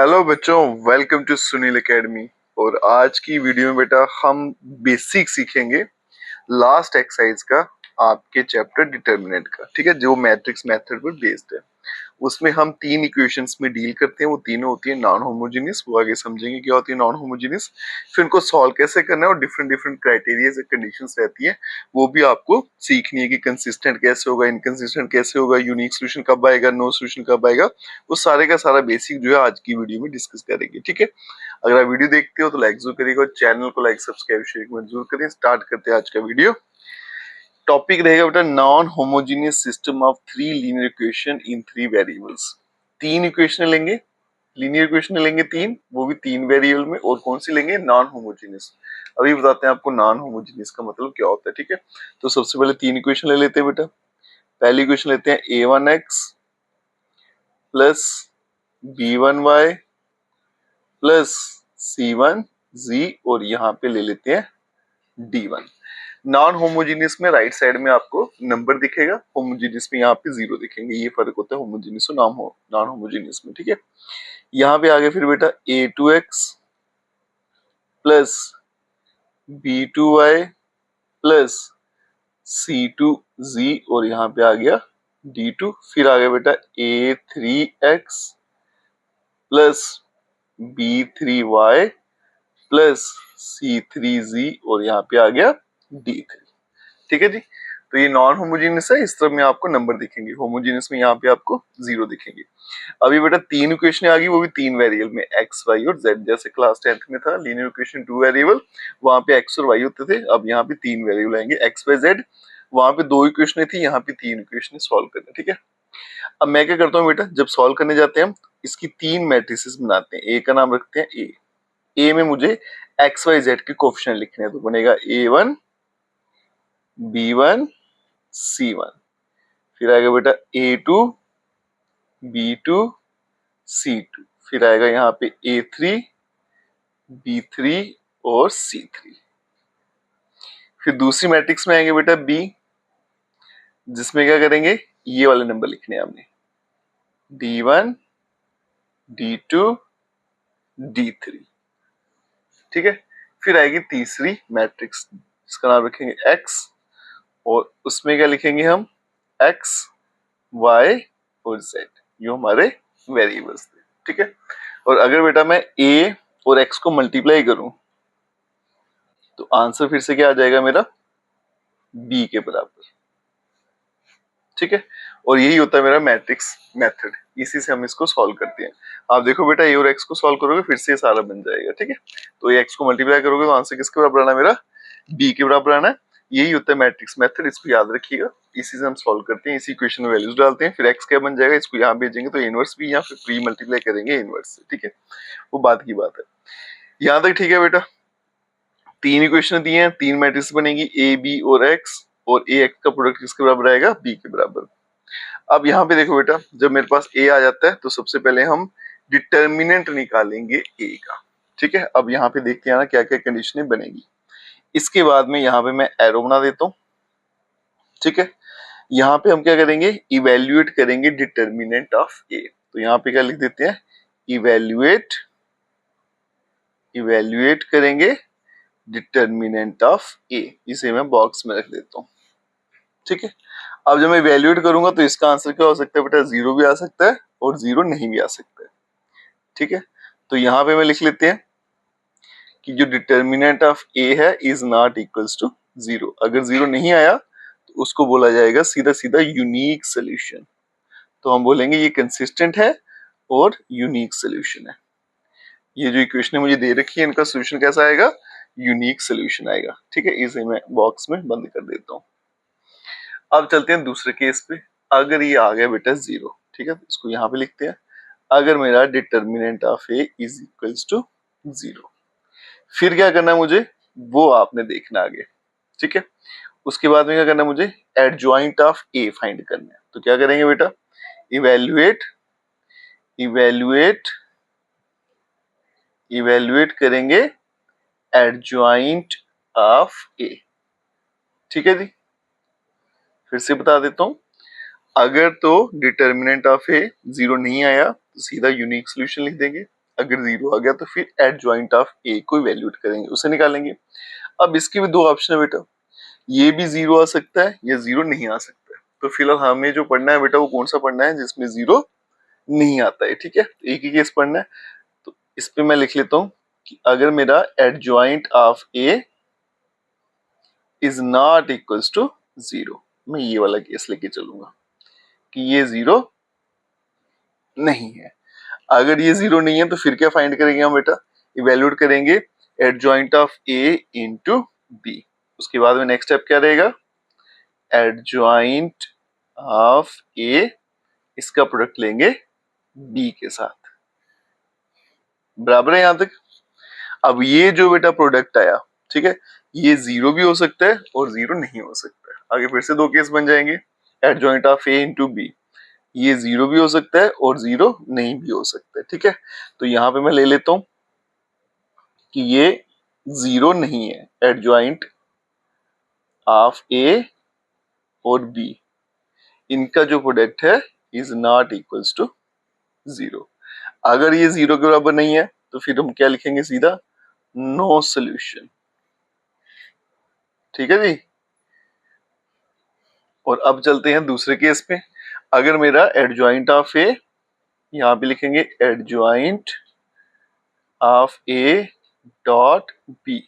Hello बच्चों, welcome to Sunil academy. और आज की वीडियो में बेटा हम बेसिक सीखेंगे लास्ट एक्सरसाइज का, आपके चैप्टर डिटर्मिनेंट का। ठीक है, जो मैट्रिक्स मेथड पर बेस्ड है। उसमें हम तीन इक्वेशंस में डील करते हैं। वो तीनों होती है नॉन होमोजेनियस, वो आगे समझेंगे क्या होती है नॉन होमोजेनियस। फिर उनको सॉल्व कैसे करना है और डिफरेंट डिफरेंट क्राइटेरिया से कंडीशंस रहती है, वो भी आपको सीखनी है कि कंसिस्टेंट कैसे होगा, इनकंसिस्टेंट कैसे होगा, यूनिक सोल्यूशन कब आएगा, नो सोल्यूशन कब आएगा। वो सारे का सारा बेसिक जो है आज की वीडियो में डिस्कस करेंगे। ठीक है, अगर आप वीडियो देखते हो तो लाइक जरूर करिएगा, चैनल को लाइक सब्सक्राइब शेयर जरूर करें। स्टार्ट करते हैं आज का वीडियो। टॉपिक रहेगा बेटा non homogeneous system of three linear equation in three variables. तीन इक्वेशन लेंगे, लीनियर इक्वेशन लेंगे तीन, वो भी तीन वेरिएबल में। और कौन सी लेंगे? Non homogeneous. अभी बताते हैं आपको नॉन होमोजेनियस का मतलब क्या होता है। ठीक है, तो सबसे पहले तीन इक्वेशन ले लेते हैं बेटा। पहली इक्वेशन लेते हैं a1x plus b1y plus c1z, और यहाँ पे ले लेते हैं d1। नॉन होमोजेनियस में राइट साइड में आपको नंबर दिखेगा, होमोजेनियस में यहाँ पे जीरो दिखेंगे। ये फर्क होता है होमोजेनियस और नॉन होमोजेनियस में। ठीक है, यहाँ पे आगे फिर बेटा a2x plus b2y plus c2z, और यहाँ पे आ गया d2। फिर आ गया बेटा a3x plus b3y plus c3z, और यहाँ पे आ गया d3। ठीक है जी, तो ये नॉन होमोजेनियस है, इस तरफ में आपको नंबर दिखेंगे। होमोजेनियस में यहाँ पे आपको जीरो दिखेंगे। अभी बेटा तीन इक्वेशन आ गई, वो भी तीन वेरिएबल में, एक्स वाई और जेड। जैसे क्लास 10th में था लीनियर इक्वेशन टू वेरिएबल, वहां पे एक्स और वाई होते थे। अब यहाँ पे तीन वेरिएबल आएंगे, एक्स वाई जेड। वहां पे दो इक्वेशन थी, यहाँ पे तीन इक्वेशन सॉल्व करना। ठीक है, अब मैं क्या करता हूँ बेटा, जब सॉल्व करने जाते हैं इसकी तीन मैट्रिसेस बनाते हैं। ए का नाम रखते हैं ए। ए में मुझे एक्स वाई जेड के कोफिशिएंट लिखने हैं, तो बनेगा a1 b1 c1। फिर आएगा बेटा a2 b2 c2। फिर आएगा यहाँ पे a3 b3 और c3। फिर दूसरी मैट्रिक्स में आएंगे बेटा b, जिसमें क्या करेंगे, ये वाले नंबर लिखने हैं हमने, d1 d2 d3। ठीक है, फिर आएगी तीसरी मैट्रिक्स, जिसका नाम रखेंगे x, और उसमें क्या लिखेंगे हम, x y और z। ये हमारे वेरिएबल्स थे। ठीक है, और अगर बेटा मैं a और x को मल्टीप्लाई करूं तो आंसर फिर से क्या आ जाएगा मेरा, b के बराबर। ठीक है, और यही होता है मेरा मैट्रिक्स मेथड, इसी से हम इसको सॉल्व करते हैं। आप देखो बेटा, a और x को सॉल्व करोगे फिर से ये सारा बन जाएगा। ठीक है, तो ये x को मल्टीप्लाई करोगे तो आंसर किसके बराबर आना है मेरा, b के बराबर आना है। यही होता है मैट्रिक्स मेथड, इसको याद रखिएगा। इसी से हम सॉल्व करते हैं, इसी इक्वेशन में वैल्यूज डालते हैं, फिर x क्या बन जाएगा, इसको यहाँ भेजेंगे तो इनवर्स भी, या फिर प्री मल्टीप्लाई करेंगे इनवर्स से। ठीक है, वो बात की बात है। यहाँ तक ठीक है बेटा। तीन इक्वेशन दी हैं, तीन मैट्रिक्स बनेगी a b और x, और a x का प्रोडक्ट किसके बराबर आएगा, b के बराबर। अब यहाँ पे देखो बेटा, जब मेरे पास a आ जाता है तो सबसे पहले हम डिटर्मिनेंट निकालेंगे a का। ठीक है, अब यहाँ पे देखते हैं ना क्या क्या कंडीशनें बनेगी। इसके बाद में यहाँ पे मैं एरो बना देता हूँ। ठीक है, यहाँ पे हम क्या करेंगे, इवेल्युएट करेंगे डिटर्मिनेंट ऑफ a। तो यहाँ पे क्या लिख देते हैं, इवेल्युएट, इवेल्युएट करेंगे डिटर्मिनेंट ऑफ a। इसे मैं बॉक्स में रख देता हूँ। ठीक है, अब जब मैं इवेल्युएट करूंगा तो इसका आंसर क्या हो सकता है बेटा, जीरो भी आ सकता है और जीरो नहीं भी आ सकता है। ठीक है, तो यहाँ पे मैं लिख लेते हैं कि जो डिटर्मिनेंट ऑफ a है is not equals to zero. अगर जीरो नहीं आया तो उसको बोला जाएगा सीधा सीधा यूनिक सोल्यूशन। तो हम बोलेंगे ये कंसिस्टेंट है और यूनिक सोल्यूशन है। ये जो इक्वेशन मुझे दे रखी है, इनका सोल्यूशन कैसा आएगा, यूनिक सोल्यूशन आएगा। ठीक है, इसे मैं बॉक्स में बंद कर देता हूँ। अब चलते हैं दूसरे केस पे। अगर ये आ गया बेटा जीरो, ठीक है, तो इसको यहाँ पे लिखते हैं। अगर मेरा determinant of A is equals to zero, फिर क्या करना है मुझे, वो आपने देखना आगे। ठीक है, उसके बाद में क्या करना है मुझे, एडजॉइंट ऑफ ए फाइंड करना है। तो क्या करेंगे बेटा, इवेल्युएट, इवेल्युएट, इवेल्युएट करेंगे एडजॉइंट ऑफ ए। ठीक है जी, फिर से बता देता हूं, अगर तो डिटर्मिनेंट ऑफ ए जीरो नहीं आया तो सीधा यूनिक सोल्यूशन लिख देंगे। अगर 0 आ गया तो फिर एडजॉइंट ऑफ ए को इवेल्यूएट करेंगे, उसे निकालेंगे। अब इसके भी दो ऑप्शन है बेटा, ये भी 0 आ सकता है या 0 नहीं आ सकता है। तो फिलहाल हमें जो पढ़ना है बेटा वो कौन सा पढ़ना है जिसमें 0 नहीं आता है, ठीक है। एक ही केस पढ़ना है। तो इस पे मैं लिख लेता हूं कि अगर मेरा adjoint of A is not equals to 0, मैं ये वाला केस लेके चलूंगा कि ये 0 नहीं है। अगर ये 0 नहीं है तो फिर क्या फाइंड करेंगे हम बेटा, इवेल्यूएट करेंगे adjoint of A into B. उसके बाद में नेक्स्ट स्टेप क्या रहेगा, एडजॉइंट ऑफ ए, इसका प्रोडक्ट लेंगे बी के साथ। बराबर है यहां तक। अब ये जो बेटा प्रोडक्ट आया, ठीक है, ये 0 भी हो सकता है और 0 नहीं हो सकता है। आगे फिर से दो केस बन जाएंगे, adjoint of A into B, ये 0 भी हो सकता है और 0 नहीं भी हो सकता है, ठीक है। तो यहाँ पे मैं ले लेता हूं कि ये 0 नहीं है, एडजॉइंट ऑफ ए और बी, इनका जो प्रोडक्ट है इज नॉट इक्वल्स टू 0। अगर ये 0 के बराबर नहीं है तो फिर हम क्या लिखेंगे, सीधा नो सोल्यूशन, ठीक है जी। और अब चलते हैं दूसरे केस पे। अगर मेरा एडजॉइंट ऑफ ए, यहां पे लिखेंगे adjoint of A dot B,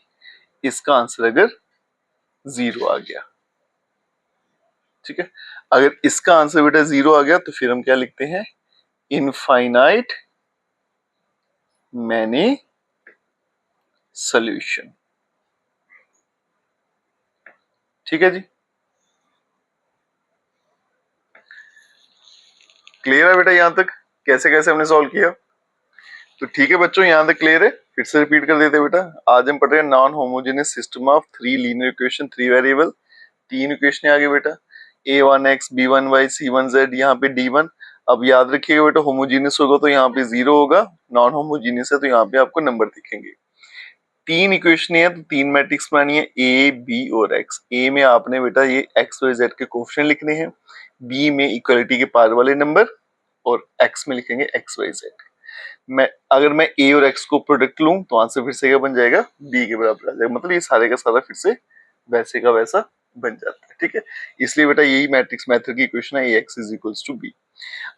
इसका आंसर अगर 0 आ गया, ठीक है। अगर इसका आंसर बेटा 0 आ गया तो फिर हम क्या लिखते हैं, इनफाइनाइट मैनी सोल्यूशन, ठीक है जी। क्लियर है बेटा यहां तक, कैसे कैसे हमने सॉल्व किया। तो ठीक है बच्चों, यहां तक क्लियर है। फिर से रिपीट कर देते बेटा। आज हम पढ़ रहे हैं non homogeneous system of 3 linear equation 3 variable. 3 equation आ गई बेटा, a1x b1y c1z, यहाँ पे d1। अब याद रखिएगा बेटा, होमोजेनियस होगा तो यहाँ पे 0 होगा, नॉन होमोजेनियस है तो यहाँ पे आपको नंबर दिखेंगे। 3 इक्वेशन है तो 3 मैट्रिक्स बनानी है, ए बी और एक्स। ए में आपने बेटा ये एक्स वाई जेड के कोफिशिएंट लिखने हैं, बी में इक्वलिटी के पार वाले नंबर, और एक्स में लिखेंगे एक्स वाई जेड। मैं अगर मैं ए और एक्स को प्रोडक्ट लूं तो आंसर फिर से क्या बन जाएगा, बी के बराबर आ जाएगा। मतलब ये सारे का सारा फिर से वैसे का वैसा बन जाता है, ठीक है। इसलिए बेटा यही मैट्रिक्स मेथड की इक्वेशन है, ax is equals to B.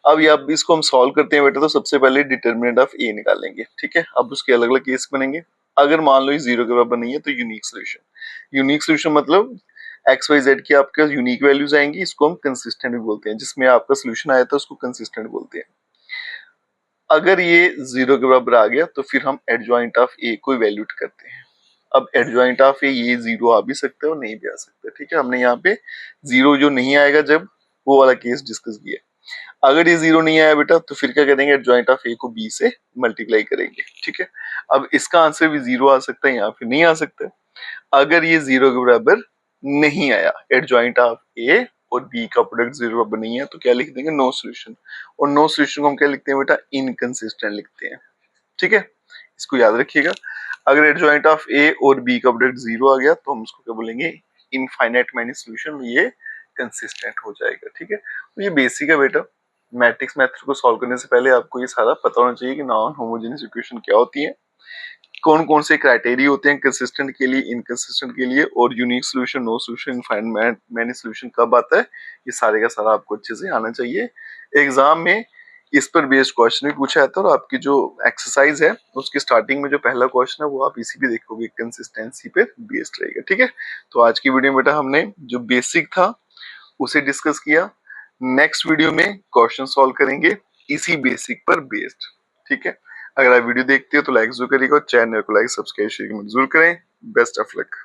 अब ये अब इसको हम सॉल्व करते हैं बेटा, तो सबसे पहले डिटरमिनेंट ऑफ ए निकालेंगे, ठीक है। अब उसके अलग अलग केस बनेंगे। अगर मान लो ये 0 के बराबर नहीं है तो यूनिक सोल्यूशन। यूनिक सोल्यूशन मतलब एक्स वाई जेड की आपके यूनिक वैल्यूज आएंगी, इसको हम कंसिस्टेंट भी बोलते हैं। जिसमें आपका सोल्यूशन आया था उसको कंसिस्टेंट बोलते हैं। अगर ये 0 के बराबर आ गया तो फिर हम एडजॉइंट ऑफ ए को इवेल्यूएट करते हैं। अब एडजॉइंट ऑफ ए, ये 0 आ भी सकता है और नहीं भी आ सकता है, ठीक है। हमने यहाँ पे 0 जो नहीं आएगा जब, वो वाला केस डिस्कस किया। अगर ये 0 नहीं आया बेटा तो फिर क्या करेंगे, एडजॉइंट ऑफ ए को बी से मल्टीप्लाई करेंगे, ठीक है। अब इसका आंसर भी 0 आ सकता है, यहाँ पे नहीं आ सकता है। अगर ये 0 के बराबर नहीं आया, एडजॉइंट ऑफ ए और बी का प्रोडक्ट 0 बराबर नहीं है, तो क्या लिख देंगे, नो सोल्यूशन। और नो सोल्यूशन को हम क्या लिखते हैं बेटा, इनकंसिस्टेंट लिखते हैं, ठीक है। इसको याद रखिएगा। अगर एडजॉइंट ऑफ ए और बी का प्रोडक्ट 0 आ गया तो हम उसको क्या बोलेंगे, इनफाइनाइट मैनी सोल्यूशन, ये कंसिस्टेंट हो जाएगा, ठीक है। तो ये बेसिक है बेटा। मैट्रिक्स मेथड को सॉल्व करने से पहले आपको ये सारा पता होना चाहिए कि नॉन होमोजेनियस इक्वेशन क्या होती है, कौन कौन से क्राइटेरिया होते हैं कंसिस्टेंट के लिए, इनकंसिस्टेंट के लिए, और unique solution, no solution, infinite many solution कब आता है, ये सारे का सारा आपको अच्छे से आना चाहिए। एग्जाम में इस पर बेस्ड क्वेश्चन भी पूछा जाता है, और आपकी जो एक्सरसाइज है उसकी स्टार्टिंग में जो पहला क्वेश्चन है वो आप इसी पे देखोगे, कंसिस्टेंसी पे बेस्ड रहेगा, ठीक है। तो आज की वीडियो में बेटा हमने जो बेसिक था उसे डिस्कस किया। नेक्स्ट वीडियो में क्वेश्चन सॉल्व करेंगे इसी बेसिक पर बेस्ड, ठीक है। अगर आप वीडियो देखते हो तो लाइक जरूर करिएगा, चैनल को लाइक सब्सक्राइब जरूर करें। Best of luck.